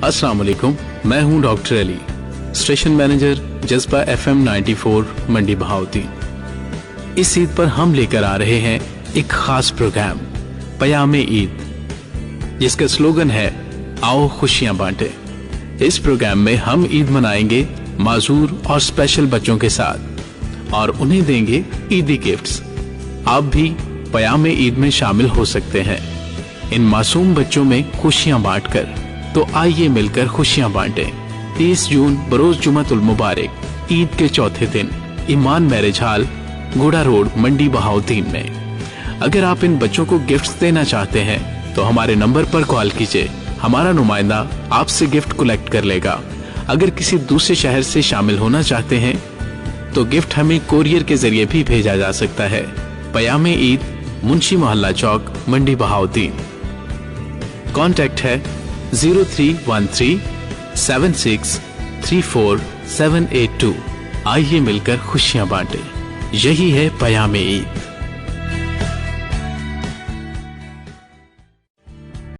अस्सलाम वालेकुम, मैं हूं डॉक्टर अली, स्टेशन मैनेजर जज्बा FM 94 मंडी बहाउद्दीन। इस ईद पर हम लेकर आ रहे हैं एक खास प्रोग्राम पयामे ईद, जिसका स्लोगन है आओ खुशियां बांटे। इस प्रोग्राम में हम ईद मनाएंगे माजूर और स्पेशल बच्चों के साथ और उन्हें देंगे ईदी गिफ्ट्स। आप भी पयामे ईद में शामिल हो सकते हैं इन मासूम बच्चों में खुशियां बांटकर। तो आइए मिलकर खुशियां बांटें। 30 जून बरोज जुमतुल मुबारक, ईद के चौथे दिन, ईमान मैरिज हॉल, गोड़ा रोड, मंडी बहाउद्दीन में। अगर आप इन बच्चों को गिफ्ट्स देना चाहते हैं तो हमारे नंबर पर कॉल कीजिए, हमारा नुमाइंदा आपसे गिफ्ट कलेक्ट कर लेगा। अगर किसी दूसरे शहर से शामिल होना चाहते हैं तो गिफ्ट हमें कोरियर के जरिए भी भेजा जा सकता है। पयामे ईद, मुंशी मोहल्ला चौक, मंडी बहाउद्दीन। कॉन्टैक्ट है 0313 7634 782। आइए मिलकर खुशियां बांटें। यही है पयामे ईद।